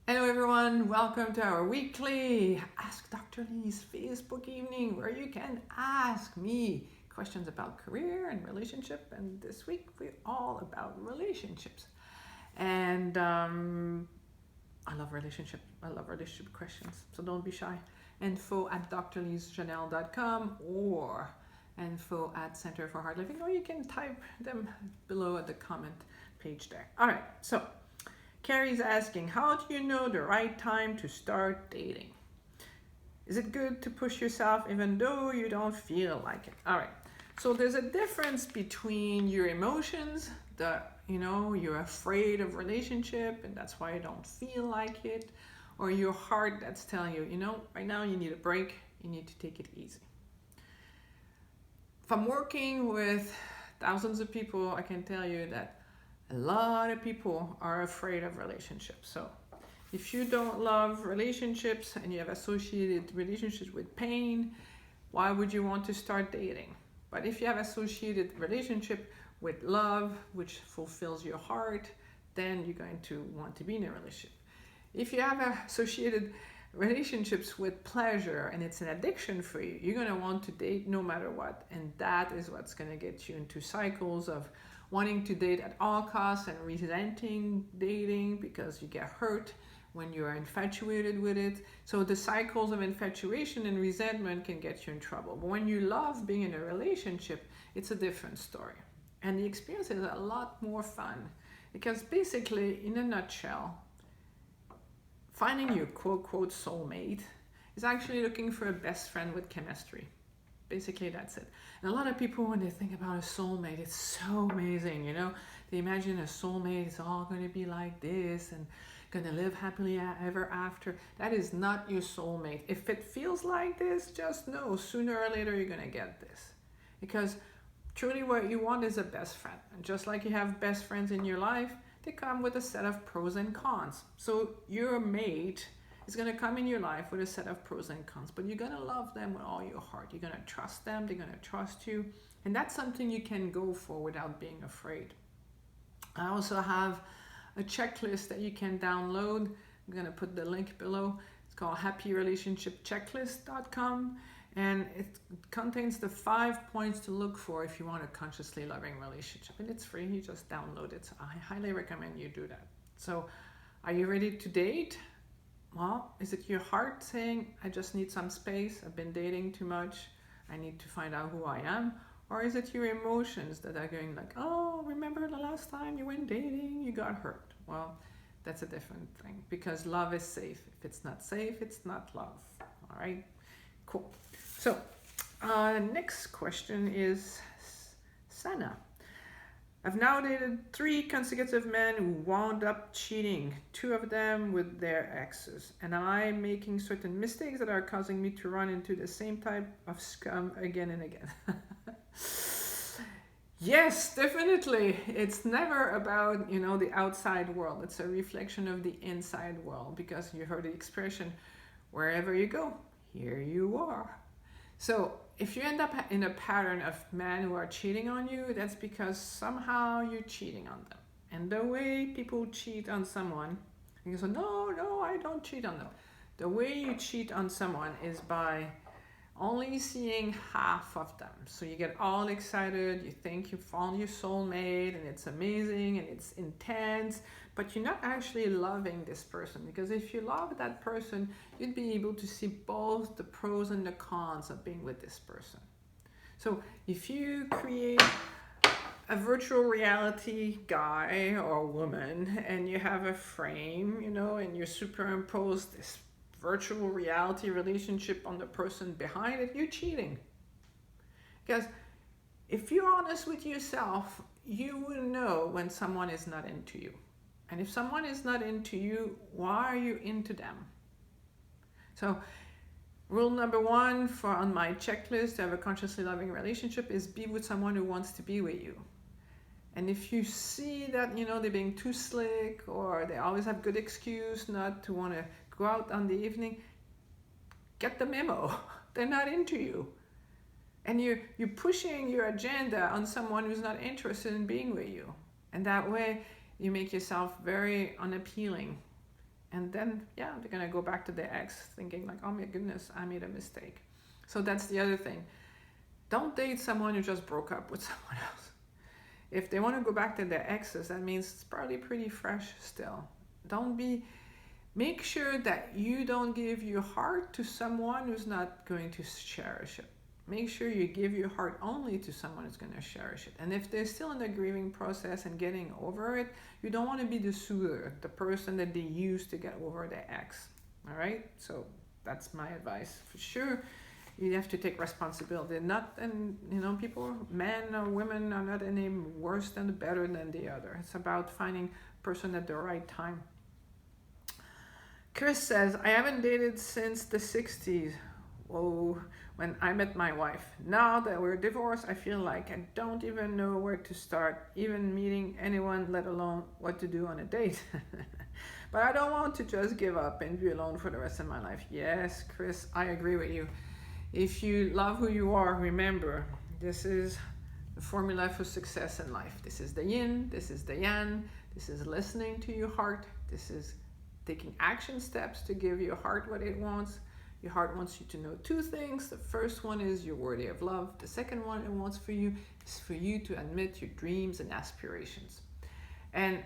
Hello everyone, welcome to our weekly Ask Dr. Lise Facebook evening where you can ask me questions about career and relationship, and this week we're all about relationships. And I love relationship questions, so don't be shy. Info at drlisejanelle.com or info at Center for Heart Living, or you can type them below at the comment page there. All right, so Carrie's asking, how do you know the right time to start dating? Is it good to push yourself even though you don't feel like it? All right. So there's a difference between your emotions, you're afraid of relationship and that's why you don't feel like it, or your heart that's telling you, right now you need a break, you need to take it easy. If I'm working with thousands of people, I can tell you that a lot of people are afraid of relationships. So if you don't love relationships and you have associated relationships with pain, why would you want to start dating? But if you have associated relationship with love, which fulfills your heart, then you're going to want to be in a relationship. If you have associated relationships with pleasure and it's an addiction for you, you're going to want to date no matter what. And that is what's going to get you into cycles of wanting to date at all costs and resenting dating because you get hurt when you are infatuated with it. So the cycles of infatuation and resentment can get you in trouble. But when you love being in a relationship, it's a different story. And the experience is a lot more fun because basically, in a nutshell, finding your quote-quote soulmate is actually looking for a best friend with chemistry. Basically, that's it. And a lot of people, when they think about a soulmate, it's so amazing, They imagine a soulmate is all going to be like this and going to live happily ever after. That is not your soulmate. If it feels like this, just know sooner or later you're going to get this. Because truly what you want is a best friend. And just like you have best friends in your life, they come with a set of pros and cons. So your mate is going to come in your life with a set of pros and cons, but you're going to love them with all your heart. You're going to trust them. They're going to trust you. And that's something you can go for without being afraid. I also have a checklist that you can download. I'm going to put the link below. It's called happyrelationshipchecklist.com. And it contains the 5 points to look for if you want a consciously loving relationship. And it's free. You just download it. So I highly recommend you do that. So are you ready to date? Well, is it your heart saying, I just need some space, I've been dating too much, I need to find out who I am? Or is it your emotions that are going like, oh, remember the last time you went dating, you got hurt? Well, that's a different thing because love is safe. If it's not safe, it's not love. All right, cool. So next question is Sana. I've now dated 3 consecutive men who wound up cheating, 2 of them with their exes. And I'm making certain mistakes that are causing me to run into the same type of scum again and again. Yes, definitely. It's never about, the outside world. It's a reflection of the inside world because you heard the expression, wherever you go, here you are. So if you end up in a pattern of men who are cheating on you, that's because somehow you're cheating on them. And the way people cheat on someone, you say, no, I don't cheat on them. The way you cheat on someone is by only seeing half of them. So you get all excited, you think you found your soulmate and it's amazing and it's intense, but you're not actually loving this person, because if you love that person, you'd be able to see both the pros and the cons of being with this person. So if you create a virtual reality guy or woman and you have a frame, and you superimpose this virtual reality relationship on the person behind it, you're cheating. Because if you're honest with yourself, you will know when someone is not into you. And if someone is not into you, why are you into them? So rule number 1 on my checklist to have a consciously loving relationship is be with someone who wants to be with you. And if you see that, they're being too slick or they always have good excuse not to want to go out on the evening, get the memo. They're not into you. And you're pushing your agenda on someone who's not interested in being with you. And that way you make yourself very unappealing And then, yeah, they're going to go back to their ex thinking like, oh my goodness, I made a mistake. So that's the other thing. Don't date someone who just broke up with someone else. If they want to go back to their exes, that means it's probably pretty fresh still. Make sure that you don't give your heart to someone who's not going to cherish it. Make sure you give your heart only to someone who's going to cherish it. And if they're still in the grieving process and getting over it, you don't want to be the soother, the person that they use to get over their ex. All right? So that's my advice. For sure, you have to take responsibility. People, men or women, are not any worse than better than the other. It's about finding a person at the right time. Chris says, I haven't dated since the 60s. Whoa, when I met my wife. Now that we're divorced, I feel like I don't even know where to start, even meeting anyone, let alone what to do on a date. But I don't want to just give up and be alone for the rest of my life. Yes, Chris, I agree with you. If you love who you are, remember, this is the formula for success in life. This is the yin, this is the yang, this is listening to your heart, this is taking action steps to give your heart what it wants. Your heart wants you to know two things. The first one is you're worthy of love. The second one it wants for you is for you to admit your dreams and aspirations. And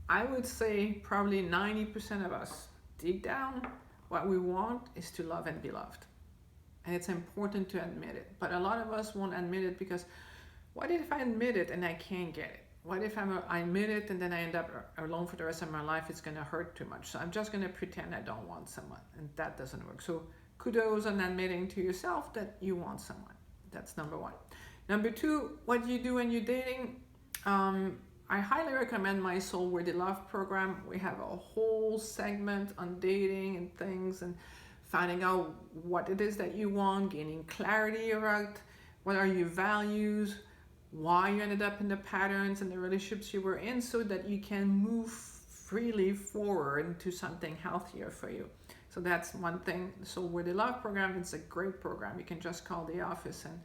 I would say probably 90% of us, deep down, what we want is to love and be loved. And it's important to admit it. But a lot of us won't admit it because what if I admit it and I can't get it? What if I admit it and then I end up alone for the rest of my life? It's going to hurt too much. So I'm just going to pretend I don't want someone. And that doesn't work. So kudos on admitting to yourself that you want someone. That's number one. Number two, what do you do when you're dating? I highly recommend my Soul Worthy Love program. We have a whole segment on dating and things and finding out what it is that you want, gaining clarity around what are your values, why you ended up in the patterns and the relationships you were in, so that you can move freely forward into something healthier for you. So that's one thing. The Soul Worthy Love program, it's a great program. You can just call the office and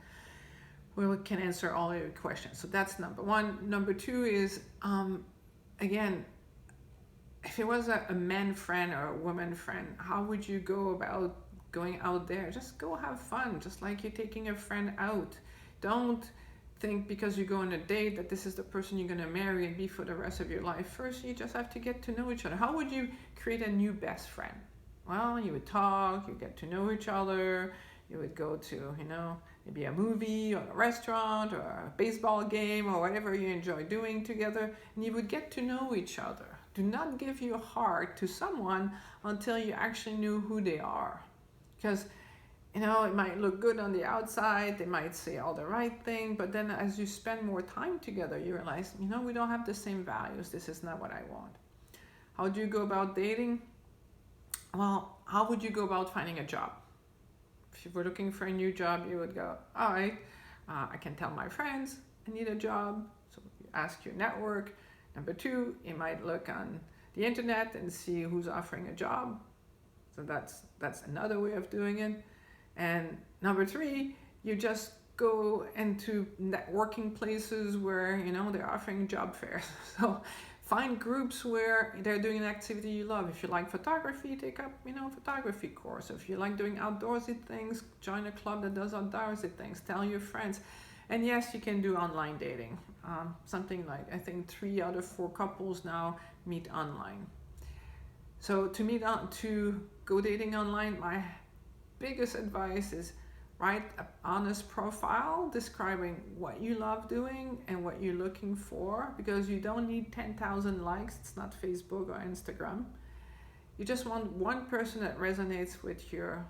we can answer all your questions. So that's number one. Number two is, again, if it was a man friend or a woman friend, how would you go about going out there? Just go have fun, just like you're taking a friend out. Don't think because you go on a date that this is the person you're going to marry and be for the rest of your life. First, you just have to get to know each other. How would you create a new best friend? Well, you would talk, you get to know each other, you would go to, maybe a movie or a restaurant or a baseball game or whatever you enjoy doing together, and you would get to know each other. Do not give your heart to someone until you actually know who they are. Because it might look good on the outside, they might say all the right thing, but then as you spend more time together, you realize, we don't have the same values. This is not what I want. How do you go about dating? Well, how would you go about finding a job? If you were looking for a new job, you would go, all right, I can tell my friends I need a job. So you ask your network. Number two, you might look on the internet and see who's offering a job. So that's another way of doing it. And number three, you just go into networking places where, they're offering job fairs. So find groups where they're doing an activity you love. If you like photography, take up, photography course. If you like doing outdoorsy things, join a club that does outdoorsy things. Tell your friends. And yes, you can do online dating. Something like, I think 3 out of 4 couples now meet online. So to go dating online, my biggest advice is write an honest profile describing what you love doing and what you're looking for, because you don't need 10,000 likes. It's not Facebook or Instagram. You just want one person that resonates with your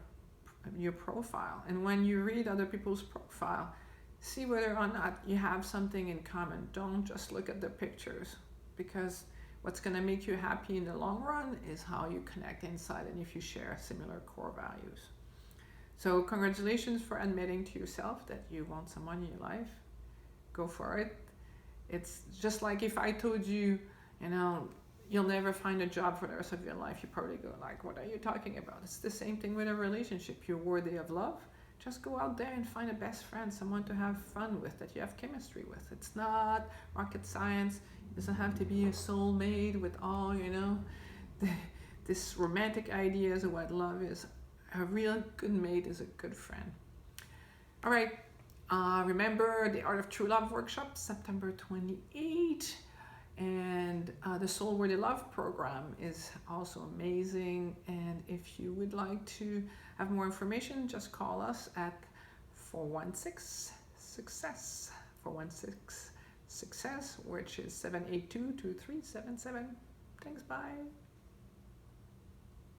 profile. And when you read other people's profile, see whether or not you have something in common. Don't just look at the pictures, because what's going to make you happy in the long run is how you connect inside and if you share similar core values. So congratulations for admitting to yourself that you want someone in your life. Go for it. It's just like if I told you, you'll never find a job for the rest of your life, you probably go like, what are you talking about? It's the same thing with a relationship. You're worthy of love. Just go out there and find a best friend, someone to have fun with, that you have chemistry with. It's not rocket science. It doesn't have to be a soulmate with all, this romantic ideas of what love is. A real good mate is a good friend. All right. Remember the Art of True Love workshop, September 28th. And the Soul Worthy Love program is also amazing. And if you would like to have more information, just call us at 416-SUCCESS. 416-SUCCESS, which is 782-2377. Thanks, bye.